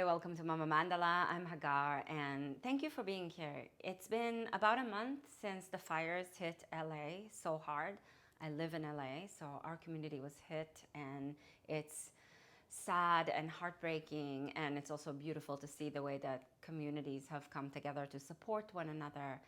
welcome to Mama Mandala. I'm Hagar, and thank you for being here. It's been about a month since the fires hit LA so hard. I live in LA, so our community was hit, and it's sad and heartbreaking, and it's also beautiful to see the way that communities have come together to support one another.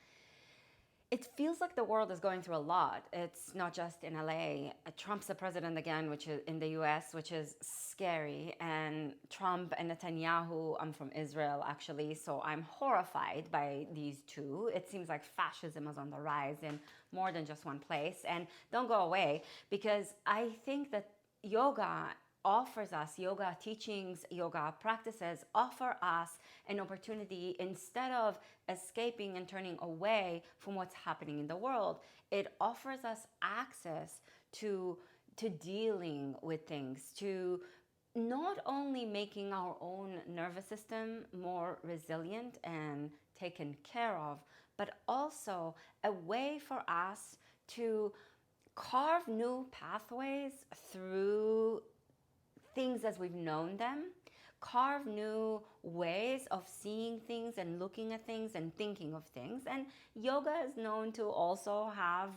It feels like the world is going through a lot. It's not just in LA. Trump's the president again, which is in the US, which is scary. And Trump and Netanyahu, I'm from Israel actually, so I'm horrified by these two. It seems like fascism is on the rise in more than just one place. And don't go away, because I think that yoga offers us, yoga teachings, yoga practices offer us an opportunity. Instead of escaping and turning away from what's happening in the world, it offers us access to dealing with things, to not only making our own nervous system more resilient and taken care of, but also a way for us to carve new pathways through things as we've known them, carve new ways of seeing things and looking at things and thinking of things. And yoga is known to also have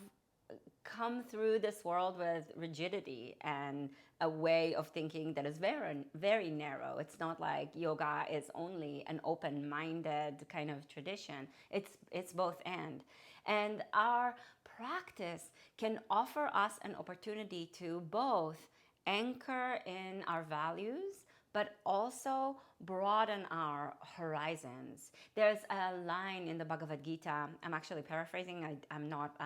come through this world with rigidity and a way of thinking that is very, very narrow. It's not like yoga is only an open-minded kind of tradition. It's both and. And our practice can offer us an opportunity to both anchor in our values, but also broaden our horizons. There's a line in the Bhagavad Gita. I'm actually paraphrasing. I'm not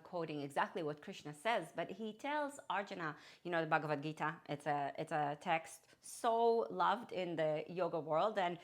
quoting exactly what Krishna says, but he tells Arjuna. You know, the Bhagavad Gita. It's a text so loved in the yoga world, and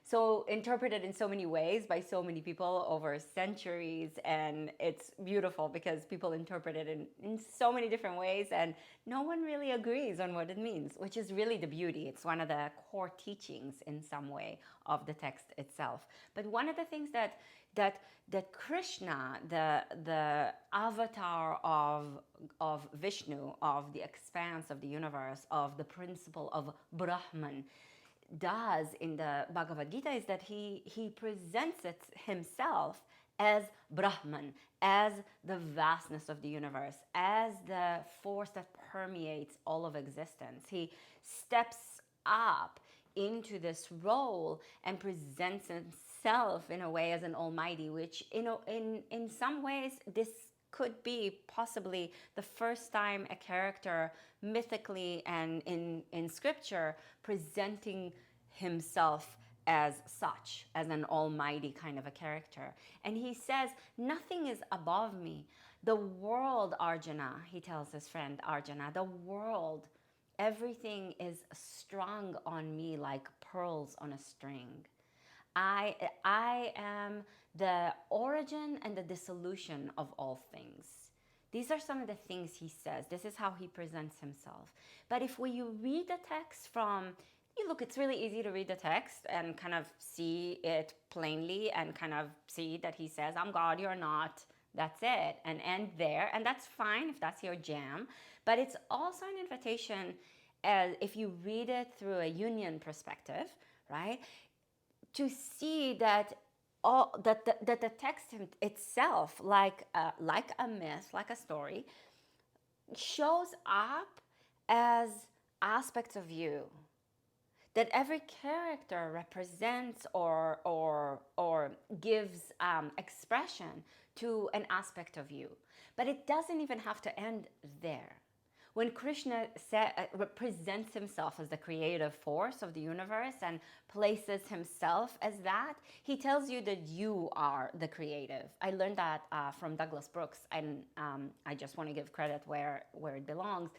so interpreted in so many ways by so many people over centuries. And it's beautiful because people interpret it in so many different ways, and no one really agrees on what it means, which is really the beauty. It's one of the core teachings in some way of the text itself. But one of the things that Krishna, the avatar of Vishnu, of the expanse of the universe, of the principle of Brahman, does in the Bhagavad Gita is that he presents it himself as Brahman, as the vastness of the universe, as the force that permeates all of existence. He steps up into this role and presents himself in a way as an almighty, which in some ways this could be possibly the first time a character mythically and in scripture presenting himself as such, as an almighty kind of a character. And he says, nothing is above me. The world, Arjuna, he tells his friend Arjuna, the world, everything is strung on me like pearls on a string. I am the origin and the dissolution of all things. These are some of the things he says. This is how he presents himself. But if you read the text it's really easy to read the text and kind of see it plainly and kind of see that he says, I'm God, you're not. That's it. And end there. And that's fine if that's your jam. But it's also an invitation, if you read it through a union perspective, right? To see that the text itself, like a myth, like a story, shows up as aspects of you. That every character represents or gives expression to an aspect of you, but it doesn't even have to end there. When Krishna represents himself as the creative force of the universe and places himself as that, he tells you that you are the creative. I learned that from Douglas Brooks, and I just want to give credit where it belongs,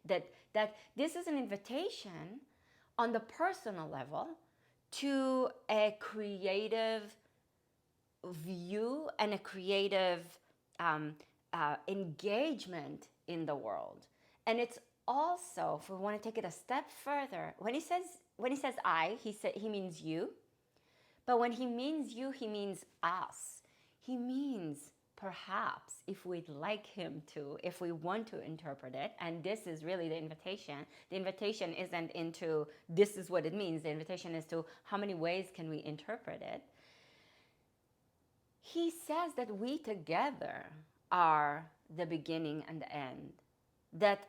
that this is an invitation on the personal level to a creative view and a creative engagement in the world. And it's also, if we want to take it a step further, when he says I, he means you. But when he means you, he means us. He means perhaps, if we'd like him to, if we want to interpret it, and this is really the invitation isn't into this is what it means, the invitation is to how many ways can we interpret it. He says that we together are the beginning and the end, that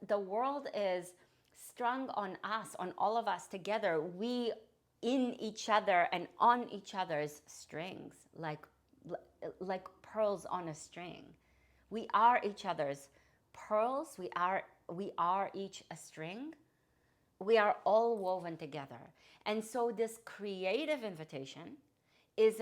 the world is strung on us, on all of us together, we in each other and on each other's strings, like pearls on a string. We are each other's pearls. We are each a string. We are all woven together. And so this creative invitation is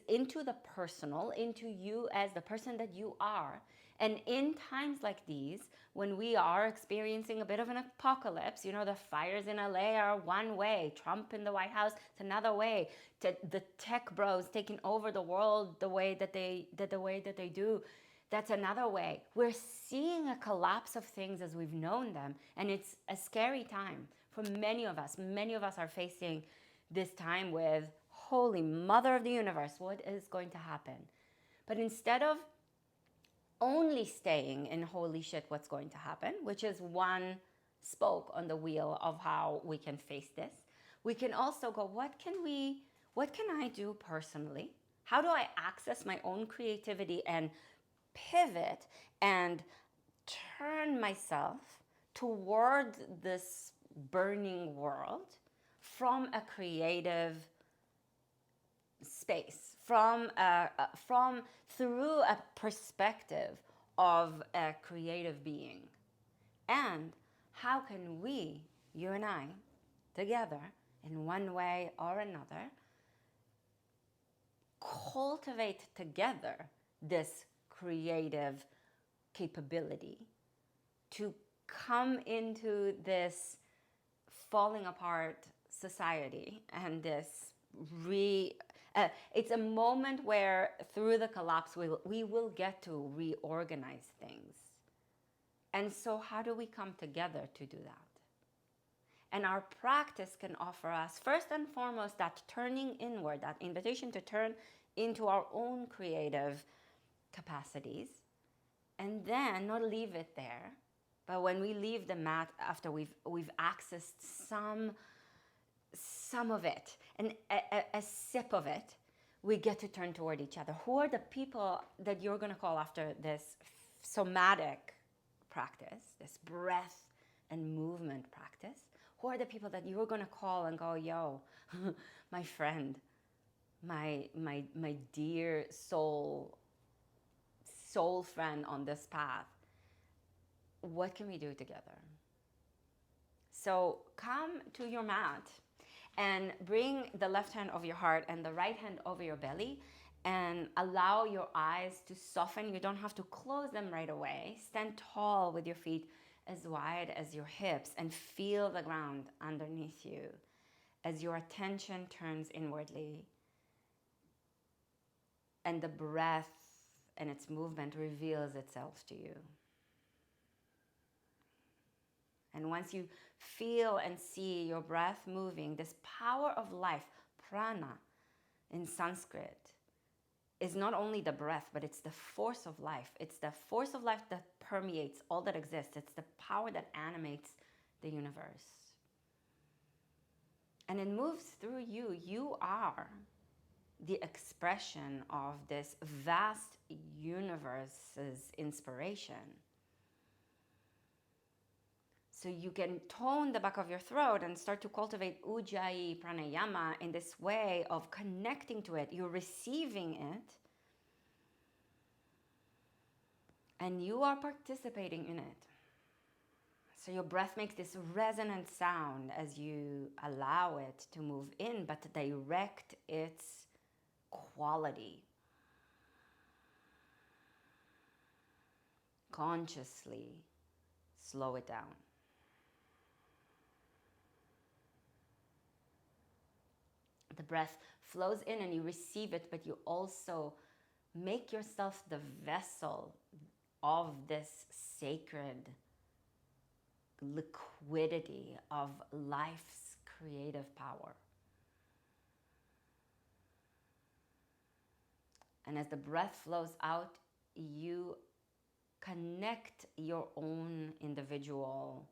into the personal, into you as the person that you are. And in times like these, when we are experiencing a bit of an apocalypse, the fires in LA are one way, Trump in the White House, it's another way, the tech bros taking over the world the way that they do, that's another way. We're seeing a collapse of things as we've known them, and it's a scary time for many of us. Many of us are facing this time with, holy mother of the universe, what is going to happen? But instead of only staying in holy shit, what's going to happen, which is one spoke on the wheel of how we can face this, we can also go, what can I do personally? How do I access my own creativity and pivot and turn myself toward this burning world from a creative space, from through a perspective of a creative being? And how can we, you and I, together, in one way or another, cultivate together this creative capability to come into this falling apart society and this it's a moment where through the collapse we will get to reorganize things. And so how do we come together to do that? And our practice can offer us, first and foremost, that turning inward, that invitation to turn into our own creative capacities, and then not leave it there, but when we leave the mat after we've accessed some of it, and a sip of it, we get to turn toward each other. Who are the people that you're going to call after this somatic practice, this breath and movement practice? Who are the people that you're going to call and go, yo, my friend, my dear soul friend on this path? What can we do together? So come to your mat and bring the left hand over your heart and the right hand over your belly, and allow your eyes to soften. You don't have to close them right away. Stand tall with your feet as wide as your hips and feel the ground underneath you as your attention turns inwardly and the breath and its movement reveals itself to you. And once you feel and see your breath moving, this power of life, prana in Sanskrit, is not only the breath, but it's the force of life. It's the force of life that permeates all that exists. It's the power that animates the universe. And it moves through you. You are the expression of this vast universe's inspiration. So you can tone the back of your throat and start to cultivate Ujjayi pranayama in this way of connecting to it. You're receiving it, and you are participating in it. So your breath makes this resonant sound as you allow it to move in, but direct its quality. Consciously slow it down. The breath flows in and you receive it, but you also make yourself the vessel of this sacred liquidity of life's creative power. And as the breath flows out, you connect your own individual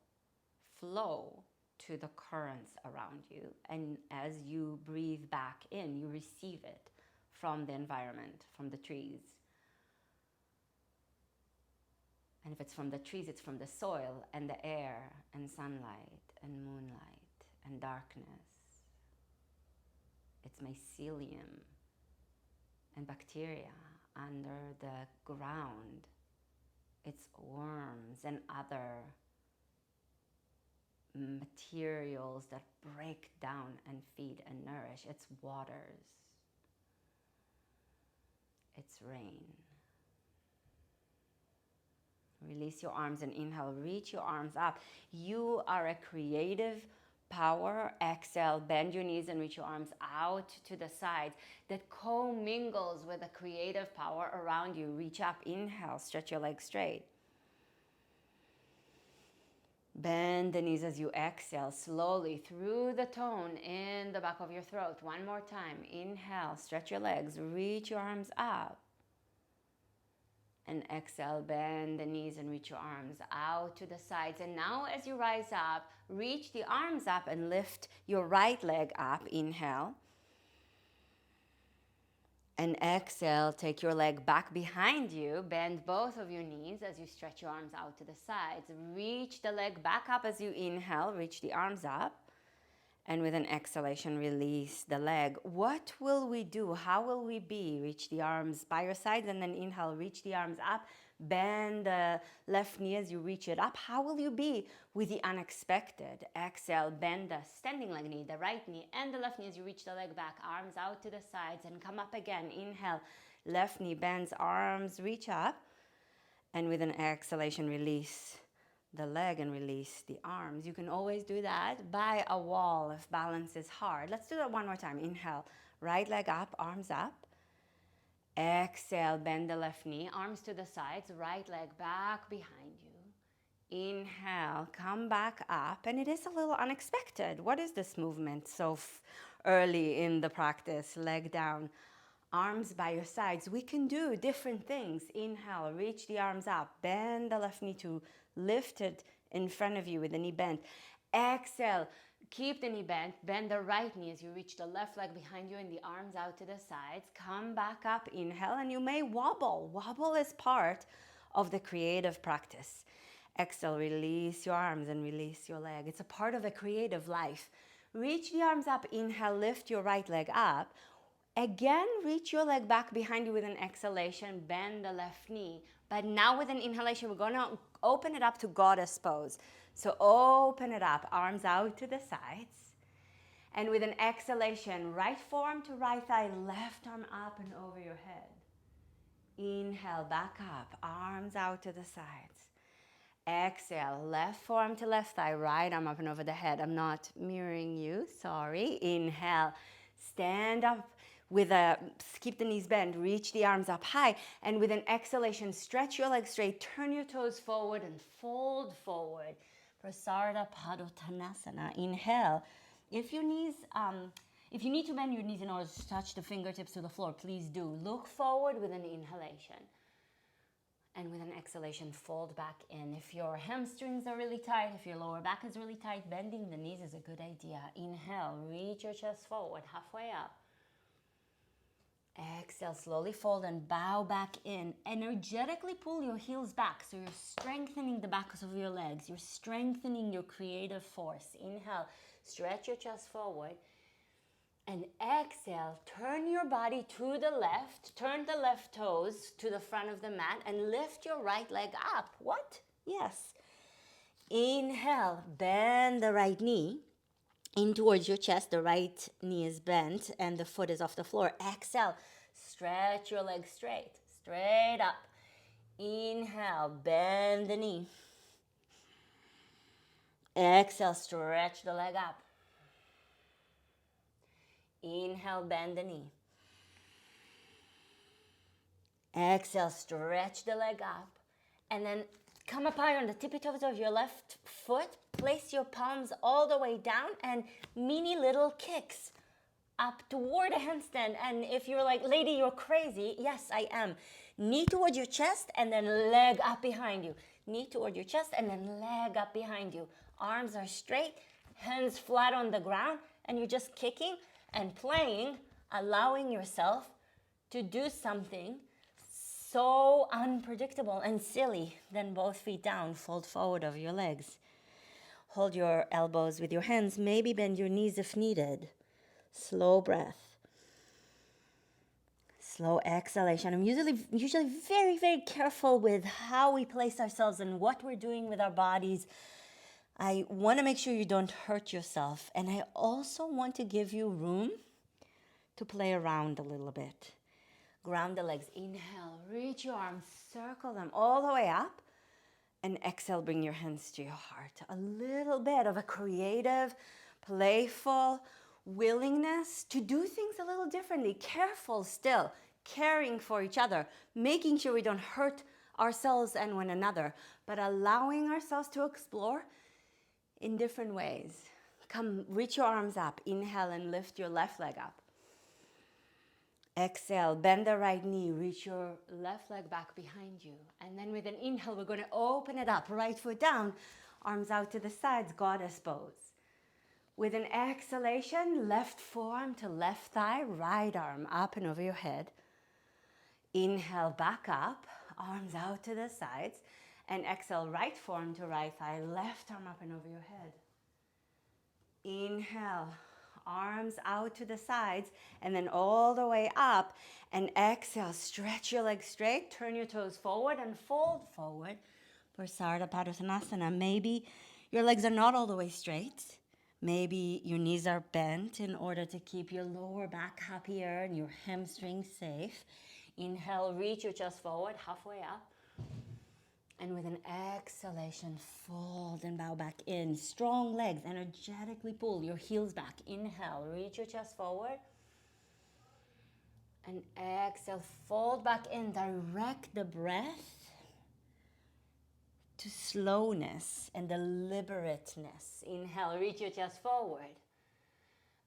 flow to the currents around you. And as you breathe back in, you receive it from the environment, from the trees. And if it's from the trees, it's from the soil and the air and sunlight and moonlight and darkness. It's mycelium and bacteria under the ground. It's worms and other materials that break down and feed and nourish. It's waters. It's rain. Release your arms and inhale. Reach your arms up. You are a creative power. Exhale. Bend your knees and reach your arms out to the sides. That co-mingles with the creative power around you. Reach up. Inhale. Stretch your legs straight. Bend the knees as you exhale slowly through the tone in the back of your throat. One more time. Inhale. Stretch your legs. Reach your arms up. And exhale, bend the knees and reach your arms out to the sides. And now as you rise up, reach the arms up and lift your right leg up. Inhale. And exhale, take your leg back behind you. Bend both of your knees as you stretch your arms out to the sides. Reach the leg back up as you inhale. Reach the arms up. And with an exhalation, release the leg. What will we do? How will we be? Reach the arms by your sides and then inhale. Reach the arms up. Bend the left knee as you reach it up. How will you be with the unexpected? Exhale, bend the standing leg knee, the right knee and the left knee as you reach the leg back. Arms out to the sides and come up again. Inhale, left knee bends, arms reach up. And with an exhalation, release the leg and release the arms. You can always do that by a wall if balance is hard. Let's do that one more time. Inhale, right leg up, arms up. Exhale, bend the left knee, arms to the sides, right leg back behind you. Inhale, come back up. And it is a little unexpected. What is this movement so early in the practice? Leg down, arms by your sides. We can do different things. Inhale, reach the arms up, bend the left knee to lift it in front of you with the knee bent. Exhale, keep the knee bent, bend the right knee as you reach the left leg behind you and the arms out to the sides. Come back up, inhale, and you may wobble. Wobble is part of the creative practice. Exhale, release your arms and release your leg. It's a part of a creative life. Reach the arms up, inhale, lift your right leg up. Again, reach your leg back behind you with an exhalation, bend the left knee. But now with an inhalation, we're going to open it up to goddess pose. So open it up, arms out to the sides. And with an exhalation, right forearm to right thigh, left arm up and over your head. Inhale, back up, arms out to the sides. Exhale, left forearm to left thigh, right arm up and over the head. I'm not mirroring you, sorry. Inhale, stand up. Keep the knees bent, reach the arms up high, and with an exhalation, stretch your legs straight, turn your toes forward and fold forward. Prasarada Padottanasana. Inhale. If you need to bend your knees in order to touch the fingertips to the floor, please do. Look forward with an inhalation. And with an exhalation, fold back in. If your hamstrings are really tight, if your lower back is really tight, bending the knees is a good idea. Inhale, reach your chest forward, halfway up. Exhale, slowly fold and bow back in. Energetically pull your heels back. So you're strengthening the backs of your legs. You're strengthening your creative force. Inhale, stretch your chest forward. And exhale, turn your body to the left. Turn the left toes to the front of the mat and lift your right leg up. What? Yes. Inhale, bend the right knee in towards your chest. The right knee is bent and the foot is off the floor. Exhale, stretch your legs straight up. Inhale, bend the knee. Exhale, stretch the leg up. Inhale, bend the knee. Exhale, stretch the leg up. And then come up high on the tippy toes of your left foot. Place your palms all the way down and mini little kicks up toward a handstand. And if you're like, lady, you're crazy, yes, I am. Knee toward your chest and then leg up behind you. Knee toward your chest and then leg up behind you. Arms are straight, hands flat on the ground, and you're just kicking and playing, allowing yourself to do something so unpredictable and silly. Then both feet down, fold forward over your legs. Hold your elbows with your hands, maybe bend your knees if needed. Slow breath. Slow exhalation. I'm usually very, very careful with how we place ourselves and what we're doing with our bodies. I want to make sure you don't hurt yourself. And I also want to give you room to play around a little bit. Ground the legs. Inhale, reach your arms, circle them all the way up. And exhale, bring your hands to your heart. A little bit of a creative, playful willingness to do things a little differently. Careful still, caring for each other, making sure we don't hurt ourselves and one another, but allowing ourselves to explore in different ways. Come, reach your arms up. Inhale and lift your left leg up. Exhale, bend the right knee, reach your left leg back behind you. And then with an inhale, we're going to open it up. Right foot down, arms out to the sides, goddess pose. With an exhalation, left forearm to left thigh, right arm up and over your head. Inhale, back up, arms out to the sides. And exhale, right forearm to right thigh, left arm up and over your head. Inhale, arms out to the sides and then all the way up. And exhale, stretch your legs straight, turn your toes forward and fold forward for Sarda Padottanasana. Maybe your legs are not all the way straight. Maybe your knees are bent in order to keep your lower back happier and your hamstrings safe. Inhale, reach your chest forward, halfway up. And with an exhalation, fold and bow back in. Strong legs, energetically pull your heels back. Inhale, reach your chest forward. And exhale, fold back in. Direct the breath to slowness and deliberateness. Inhale, reach your chest forward.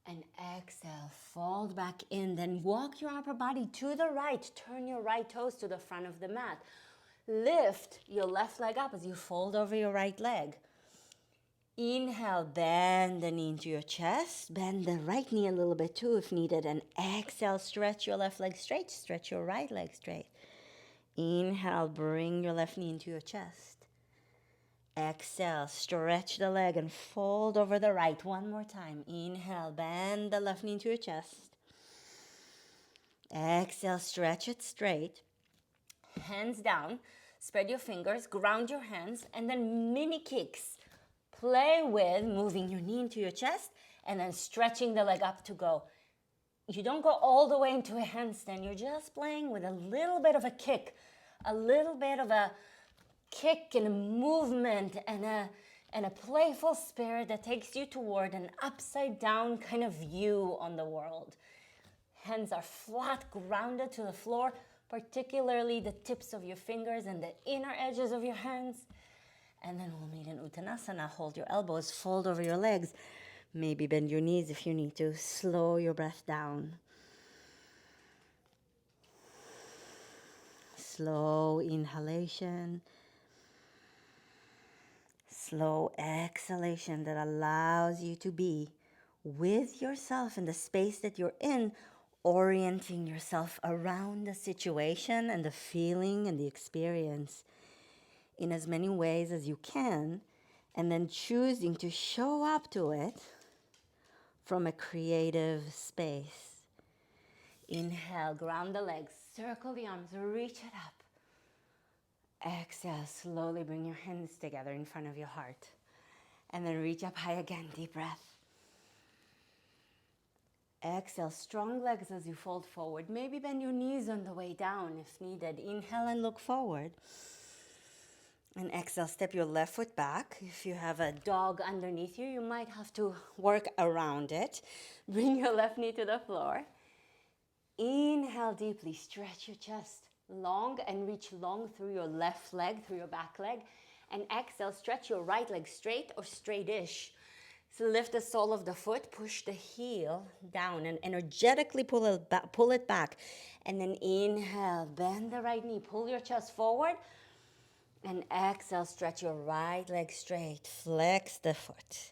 And exhale, fold back in. Then walk your upper body to the right. Turn your right toes to the front of the mat. Lift your left leg up as you fold over your right leg. Inhale, bend the knee into your chest. Bend the right knee a little bit too if needed. And exhale, stretch your left leg straight. Stretch your right leg straight. Inhale, bring your left knee into your chest. Exhale, stretch the leg and fold over the right. One more time. Inhale, bend the left knee into your chest. Exhale, stretch it straight. Hands down, spread your fingers, ground your hands, and then mini kicks. Play with moving your knee into your chest and then stretching the leg up to go. You don't go all the way into a handstand. You're just playing with a little bit of a kick, a little bit of a kick and a movement and a playful spirit that takes you toward an upside down kind of view on the world. Hands are flat, grounded to the floor, particularly the tips of your fingers and the inner edges of your hands. And then we'll meet in Uttanasana. Hold your elbows, fold over your legs. Maybe bend your knees if you need to. Slow your breath down. Slow inhalation. Slow exhalation that allows you to be with yourself in the space that you're in, orienting yourself around the situation and the feeling and the experience in as many ways as you can, and then choosing to show up to it from a creative space. Inhale, ground the legs, circle the arms, reach it up. Exhale, slowly bring your hands together in front of your heart. And then reach up high again, deep breath. Exhale, strong legs as you fold forward. Maybe bend your knees on the way down if needed. Inhale and look forward. And exhale, step your left foot back. If you have a dog underneath you, you might have to work around it. Bring your left knee to the floor. Inhale deeply, stretch your chest long and reach long through your left leg, through your back leg. And exhale, stretch your right leg straight or straight-ish. So lift the sole of the foot, push the heel down and energetically pull it back. And then inhale, bend the right knee, pull your chest forward. And exhale, stretch your right leg straight, flex the foot.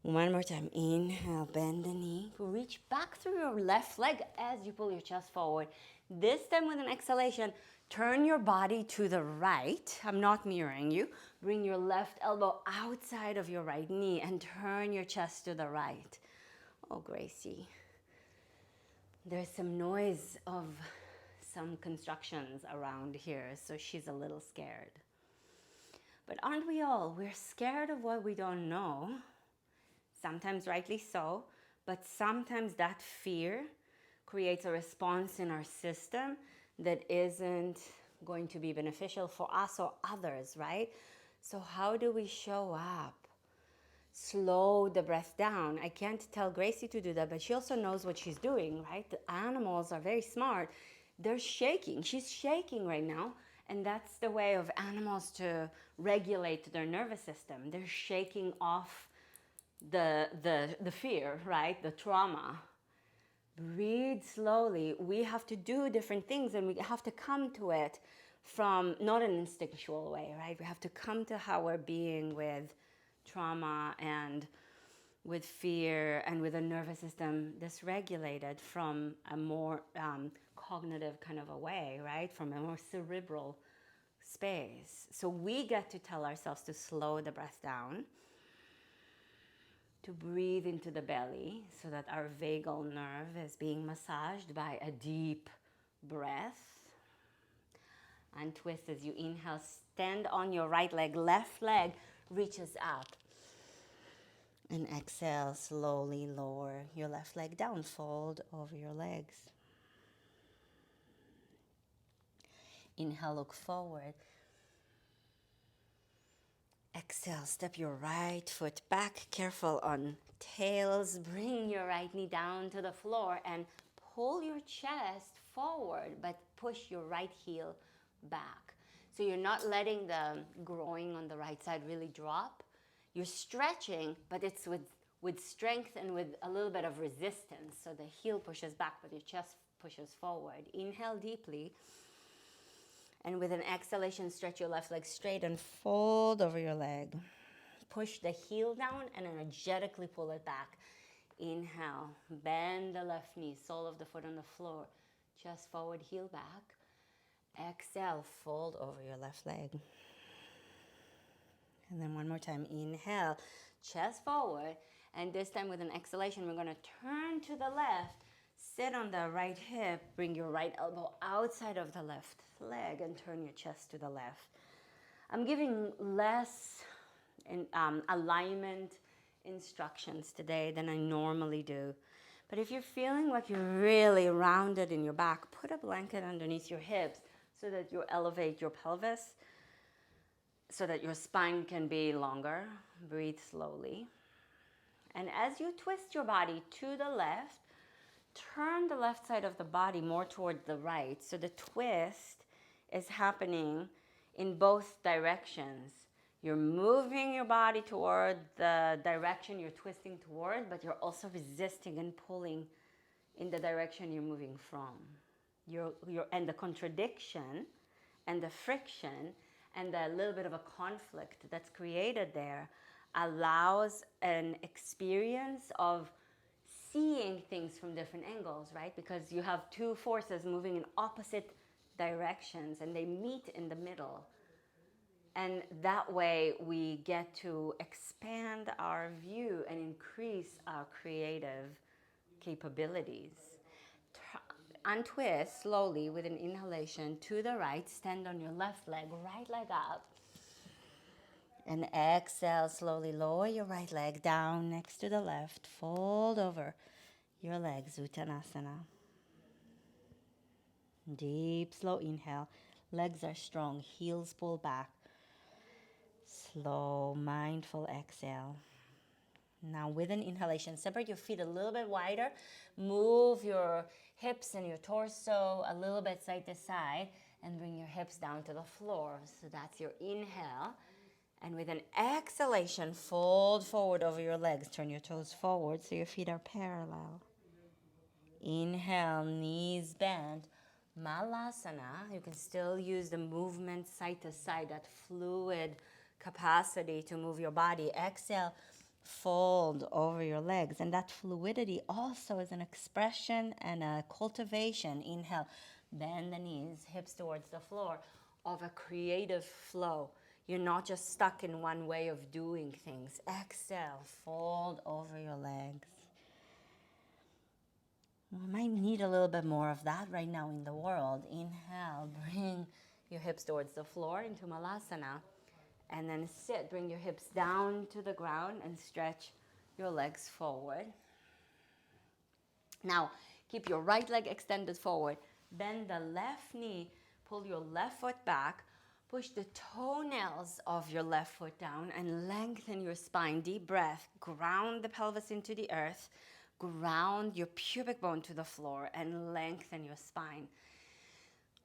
One more time, inhale, bend the knee, reach back through your left leg as you pull your chest forward. This time with an exhalation, turn your body to the right. I'm not mirroring you. Bring your left elbow outside of your right knee and turn your chest to the right. Oh, Gracie. There's some noise of some constructions around here, so she's a little scared. But aren't we all? We're scared of what we don't know. Sometimes rightly so, but sometimes that fear creates a response in our system that isn't going to be beneficial for us or others, right? So how do we show up? Slow the breath down. I can't tell Gracie to do that, but she also knows what she's doing, right? The animals are very smart. They're shaking. She's shaking right now. And that's the way of animals to regulate their nervous system. They're shaking off the fear, right? The trauma. Breathe slowly. We have to do different things and we have to come to it from not an instinctual way, right? We have to come to how we're being with trauma and with fear and with a nervous system dysregulated from a more cognitive kind of a way, right? From a more cerebral space. So we get to tell ourselves to slow the breath down, to breathe into the belly so that our vagal nerve is being massaged by a deep breath. Untwist as you inhale, stand on your right leg, left leg reaches up. And exhale, slowly lower your left leg down, fold over your legs. Inhale, look forward. Exhale, step your right foot back, careful on tails. Bring your right knee down to the floor and pull your chest forward, but push your right heel back. So you're not letting the groin on the right side really drop. You're stretching, but it's with strength and with a little bit of resistance. So the heel pushes back, but your chest pushes forward. Inhale deeply. And with an exhalation, stretch your left leg straight and fold over your leg. Push the heel down and energetically pull it back. Inhale, bend the left knee, sole of the foot on the floor. Chest forward, heel back. Exhale, fold over your left leg. And then one more time, inhale, chest forward. And this time with an exhalation, we're gonna turn to the left, sit on the right hip, bring your right elbow outside of the left leg and turn your chest to the left. I'm giving less alignment instructions today than I normally do. But if you're feeling like you're really rounded in your back, put a blanket underneath your hips so that you elevate your pelvis, so that your spine can be longer. Breathe slowly. And as you twist your body to the left, turn the left side of the body more toward the right. So the twist is happening in both directions. You're moving your body toward the direction you're twisting toward, but you're also resisting and pulling in the direction you're moving from. And the contradiction and the friction and the little bit of a conflict that's created there allows an experience of seeing things from different angles, right? Because you have two forces moving in opposite directions and they meet in the middle. And that way we get to expand our view and increase our creative capabilities. Untwist slowly with an inhalation to the right. Stand on your left leg, right leg up. And exhale, slowly lower your right leg down next to the left. Fold over your legs, Uttanasana. Deep, slow inhale. Legs are strong, heels pull back. Slow, mindful exhale. Now with an inhalation, separate your feet a little bit wider. Move your hips and your torso a little bit side to side and bring your hips down to the floor. So that's your inhale. And with an exhalation, fold forward over your legs. Turn your toes forward so your feet are parallel. Inhale, knees bent. Malasana. You can still use the movement side to side, that fluid capacity to move your body. Exhale, fold over your legs. And that fluidity also is an expression and a cultivation. Inhale, bend the knees, hips towards the floor, of a creative flow. You're not just stuck in one way of doing things. Exhale, fold over your legs. We might need a little bit more of that right now in the world. Inhale, bring your hips towards the floor into Malasana. And then sit, bring your hips down to the ground and stretch your legs forward. Now, keep your right leg extended forward. Bend the left knee, pull your left foot back. Push the toenails of your left foot down and lengthen your spine. Deep breath. Ground the pelvis into the earth. Ground your pubic bone to the floor and lengthen your spine.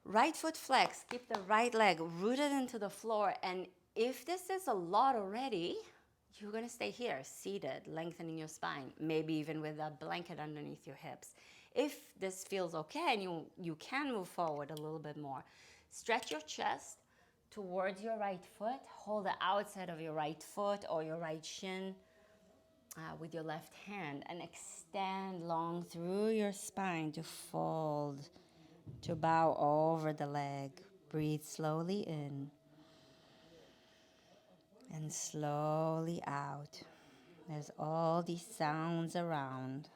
Right foot flex. Keep the right leg rooted into the floor. And if this is a lot already, you're going to stay here, seated, lengthening your spine, maybe even with a blanket underneath your hips. If this feels okay and you can move forward a little bit more, stretch your chest towards your right foot. Hold the outside of your right foot or your right shin with your left hand and extend long through your spine to fold, to bow over the leg. Breathe slowly in and slowly out. There's all these sounds around.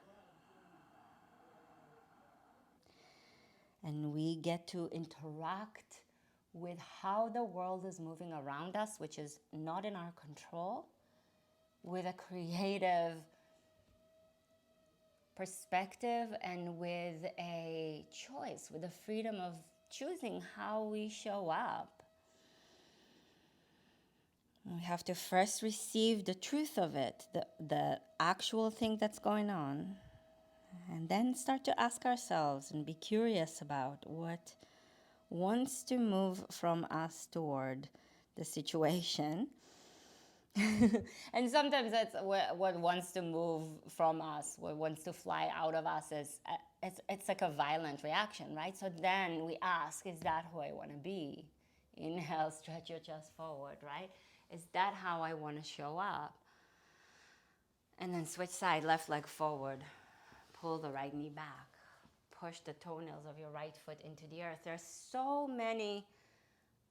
And we get to interact with how the world is moving around us, which is not in our control, with a creative perspective and with a choice, with the freedom of choosing how we show up. We have to first receive the truth of it, the actual thing that's going on, and then start to ask ourselves and be curious about what wants to move from us toward the situation. And sometimes that's what wants to move from us, what wants to fly out of us is it's like a violent reaction, right? So then we ask, is that who I want to be? Inhale, stretch your chest forward, right? Is that how I want to show up? And then switch side, left leg forward. Pull the right knee back. Push the toenails of your right foot into the earth. There's so many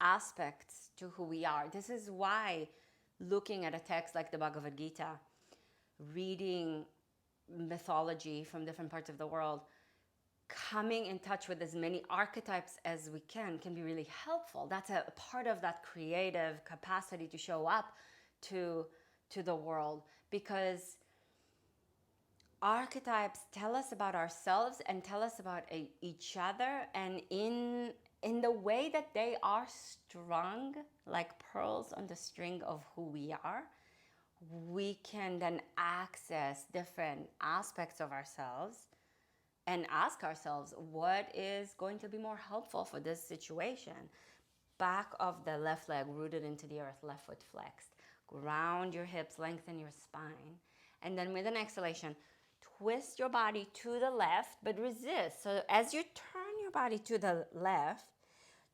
aspects to who we are. This is why looking at a text like the Bhagavad Gita, reading mythology from different parts of the world, coming in touch with as many archetypes as we can be really helpful. That's a part of that creative capacity to show up to the world, because archetypes tell us about ourselves and tell us about each other, and in the way that they are strung like pearls on the string of who we are, we can then access different aspects of ourselves and ask ourselves, what is going to be more helpful for this situation? Back of the left leg rooted into the earth, left foot flexed. Ground your hips, lengthen your spine. And then with an exhalation, twist your body to the left, but resist. So as you turn your body to the left,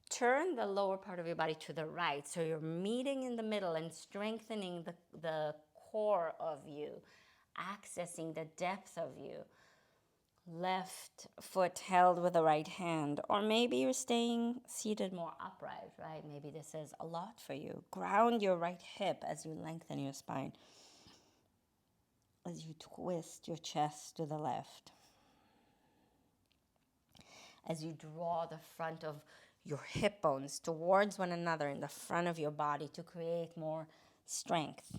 turn the lower part of your body to the right. So you're meeting in the middle and strengthening the core of you, accessing the depth of you. Left foot held with the right hand. Or maybe you're staying seated more upright, right? Maybe this is a lot for you. Ground your right hip as you lengthen your spine, as you twist your chest to the left, as you draw the front of your hip bones towards one another in the front of your body to create more strength.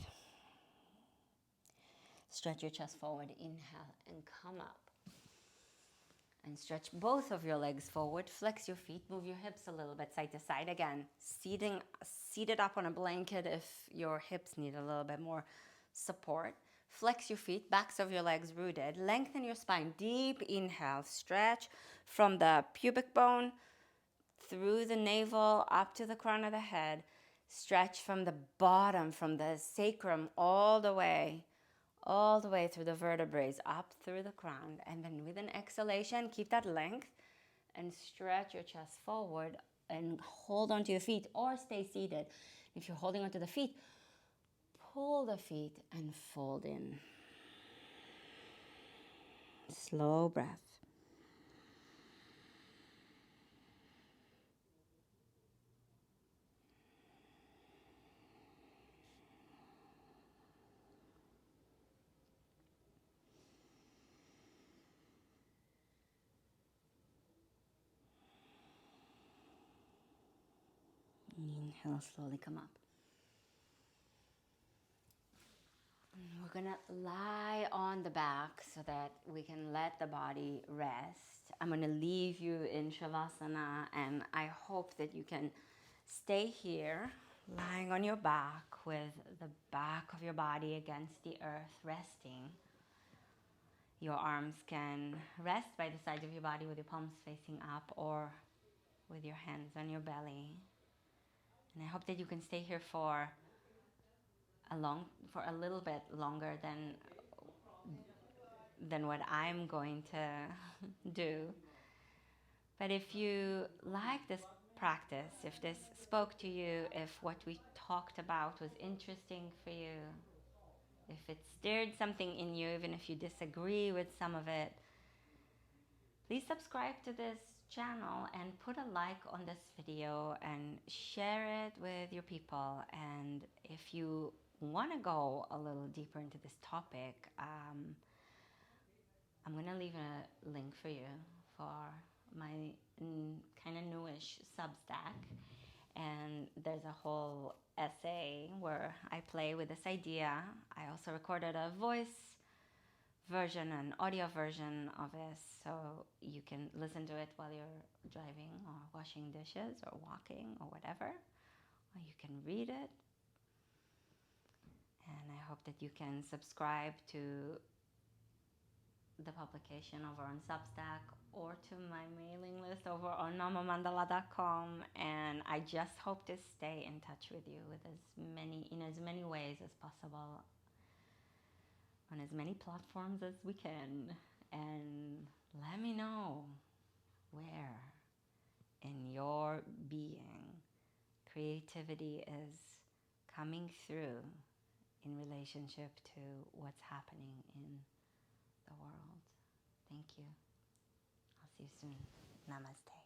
Stretch your chest forward, inhale, and come up. And stretch both of your legs forward, flex your feet, move your hips a little bit side to side. Again, seated up on a blanket if your hips need a little bit more support. Flex your feet, backs of your legs rooted. Lengthen your spine, deep inhale. Stretch from the pubic bone through the navel up to the crown of the head. Stretch from the bottom, from the sacrum, all the way through the vertebrae, up through the crown. And then with an exhalation, keep that length and stretch your chest forward and hold onto your feet or stay seated. If you're holding onto the feet, pull the feet and fold in. Slow breath. Inhale, slowly come up. We're gonna lie on the back so that we can let the body rest. I'm gonna leave you in Shavasana, and I hope that you can stay here, lying on your back with the back of your body against the earth, resting. Your arms can rest by the sides of your body with your palms facing up or with your hands on your belly. And I hope that you can stay here for a little bit longer than what I'm going to do. But if you like this practice, if this spoke to you, if what we talked about was interesting for you, if it stirred something in you, even if you disagree with some of it, please subscribe to this channel and put a like on this video and share it with your people. And if you want to go a little deeper into this topic, I'm going to leave a link for you for my kind of newish Substack. And there's a whole essay where I play with this idea. I also recorded a voice version, an audio version of this, so you can listen to it while you're driving or washing dishes or walking or whatever. Or you can read it. And I hope that you can subscribe to the publication over on Substack or to my mailing list over on mamamandala.com. And I just hope to stay in touch with you with in as many ways as possible, on as many platforms as we can. And let me know where in your being creativity is coming through in relationship to what's happening in the world. Thank you. I'll see you soon. Namaste.